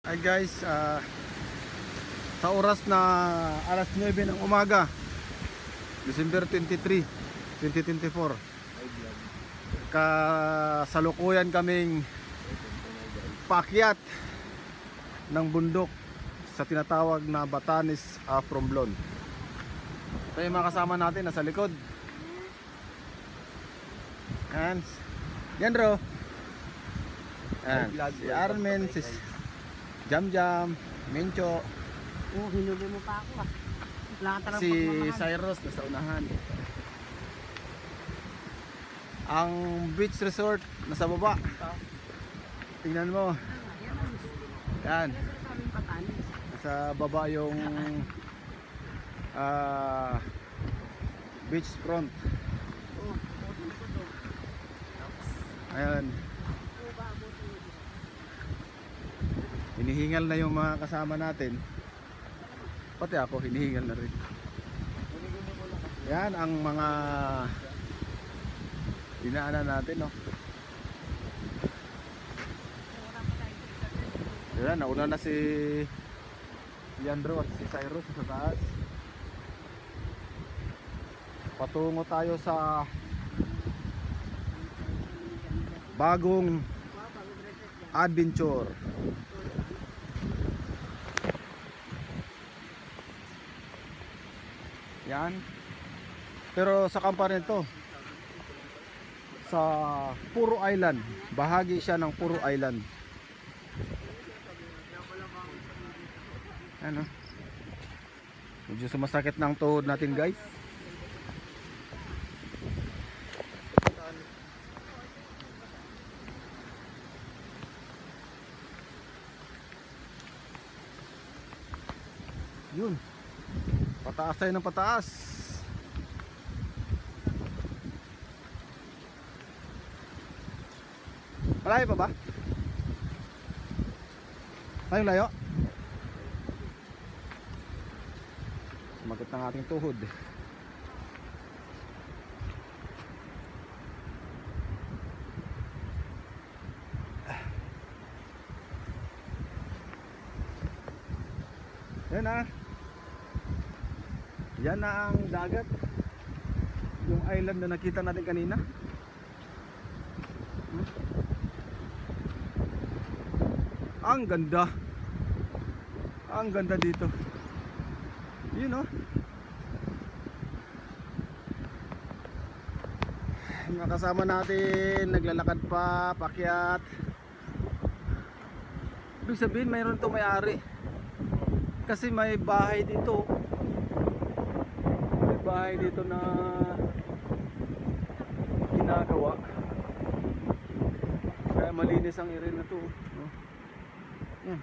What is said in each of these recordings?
Hi guys, sa oras na alas 9 ng umaga, December 23, 2024, kasalukuyan kaming paakyat ng bundok sa tinatawag na Batanes Romblon. Ito yung mga kasama natin nasa likod. Yan bro. Si Armen, si Jam Jam, Mincho. Hinubi mo pa ako ah. Wala ka talagang Si pagmamahal. Cyrus nasa unahan. Ang beach resort nasa baba. Tingnan mo. Yan. Nasa baba yung beach front. Ayan. Hinihingal na yung mga kasama natin. Pati ako hinihingal na rin. Yan ang mga dinaanan natin, no. Yan, nauna na si Leandro at si Cyrus sa taas. Patungo tayo sa bagong adventure. Yan. Pero sa kampanya nito, sa Puro Island, bahagi siya ng Puro Island. Ano? Medyo sumasakit ng tuhod natin, guys. Yun. Pataas tayo ng pataas. Malayo pa ba? Layo. Sumagot ng ating tuhod. Yan na. Yan na ang dagat. Yung island na nakita natin kanina. Ang ganda. Ang ganda dito. Yun, no? Mga kasama natin naglalakad pa, paakyat. Ibig sabihin mayroon itong may-ari. Kasi may bahay dito. May bahay dito na ginagawa. Kaya malinis ang area na to, no? Yan.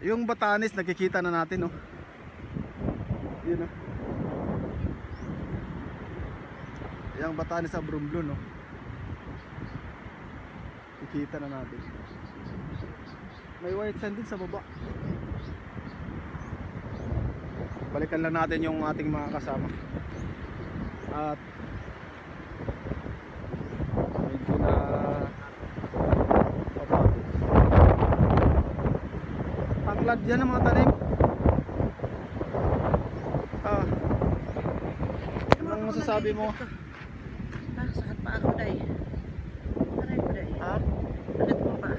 Yung Batanes nakikita na natin, no? Yun, no? Yung Batanes sa Romblon, no? Nakikita na natin. May white sand din sa baba. Balikan lang natin yung ating mga kasama. At medyo na tanglad yan ang mga tanim. Anong masasabi mo? Sakit pa ako day. Aray ko day. Ha? Sakit mo pa.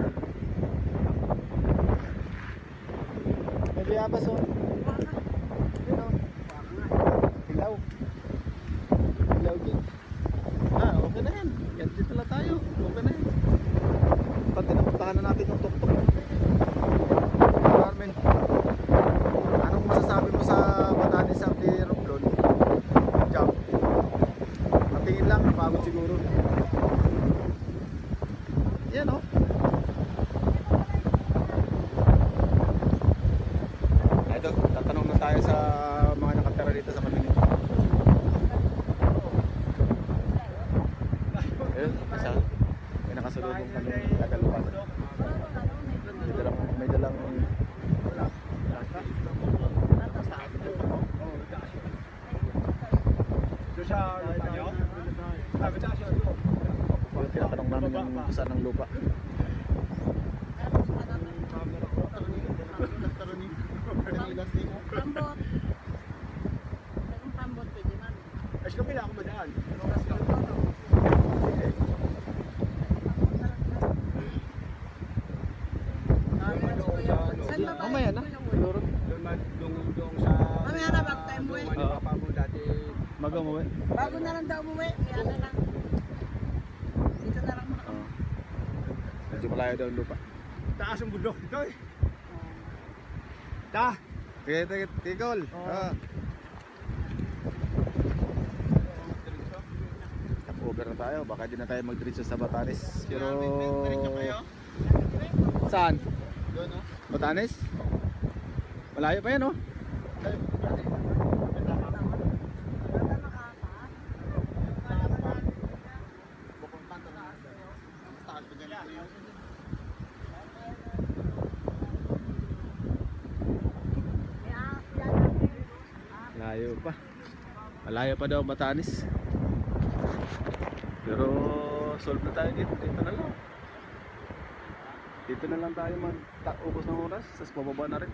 May biyabas, oh. Yun, oh. Hilaw. Hilaw din. Okay na yan. Yan dito lang tayo. Okay na yan. Pati napuntahan na natin yung tuktok. Carmen, anong masasabi mo sa Batanes sa Romblon? Jump. Patingin lang, napagod siguro. Yan, oh. Ito, tatanong na tayo sa mga nakatira dito sa kanila. Ayun, may nakasalubong kami kagalupan. May dalang sa lupa nyo? Sabi sa siya. Yung tinatanong namin yung saan ng lupa. Pambot. Anong pambot pwede man? Ay, siya pila ako madaan. Saan ba ba? Mamaya na. Siguro. Doon sa... Mamaya na, back time mo eh. Doon papa mo dati. Mag-umuwi. Bago na lang daw umuwi, kaya na lang. Dito na lang muna. Oo. Medyo malayo daw ang lupa. Taas ang bundok dito eh. Ta! Kaya tikol. Oo. Over na tayo. Baka di na tayo mag-diretso sa Batanes. Pero... Saan? Doon no? Batanes? Malayo pa yan, oh. Malayo pa. Malayo pa daw ang Batanes. Pero solve na tayo dito. Dito na lang. Dito na lang tayo mag-ubos ng oras. Tapos bababa na rin.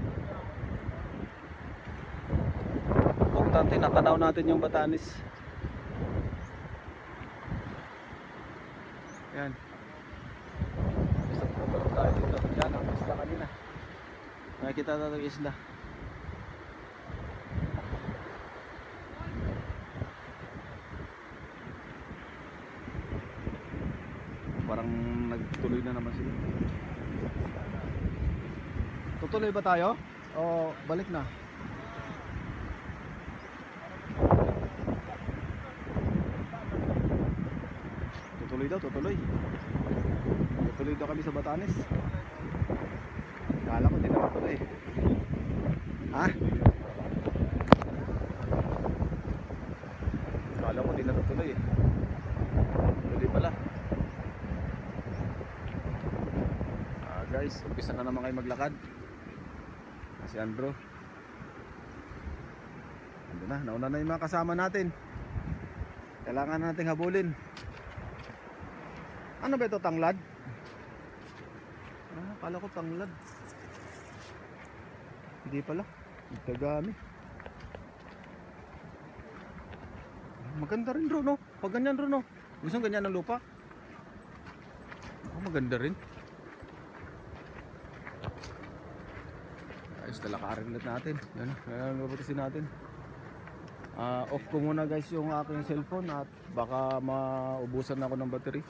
Importante, natanaw natin yung Batanes. Yan. Basta bababa tayo dito. Yan ang isla kanina. Nakikita natin yung isla. Parang nagtuloy na naman sila. Tutuloy ba tayo? O balik na? Tutuloy daw, tutuloy. Tutuloy daw kami sa Batanes. Kala ko di na matuloy. Ha? Kala ko di na tutuloy eh. Tuloy pala. Guys, umpisa na naman kayo maglakad. Si Andrew. Ando na, nauna na yung mga kasama natin. Kailangan nating habulin. Ano ba ito, tanglad? Ah, kala ko tanglad. Hindi pala. Nagtagami. Maganda rin, Ron, no? Pag ganyan, Ron, no? Gusto ganyan ng lupa? Oh, maganda rin. Ayos, talakarin ulit natin. Yan, lubutisin natin. Off ko muna guys yung aking cellphone at baka maubusan na ako ng battery.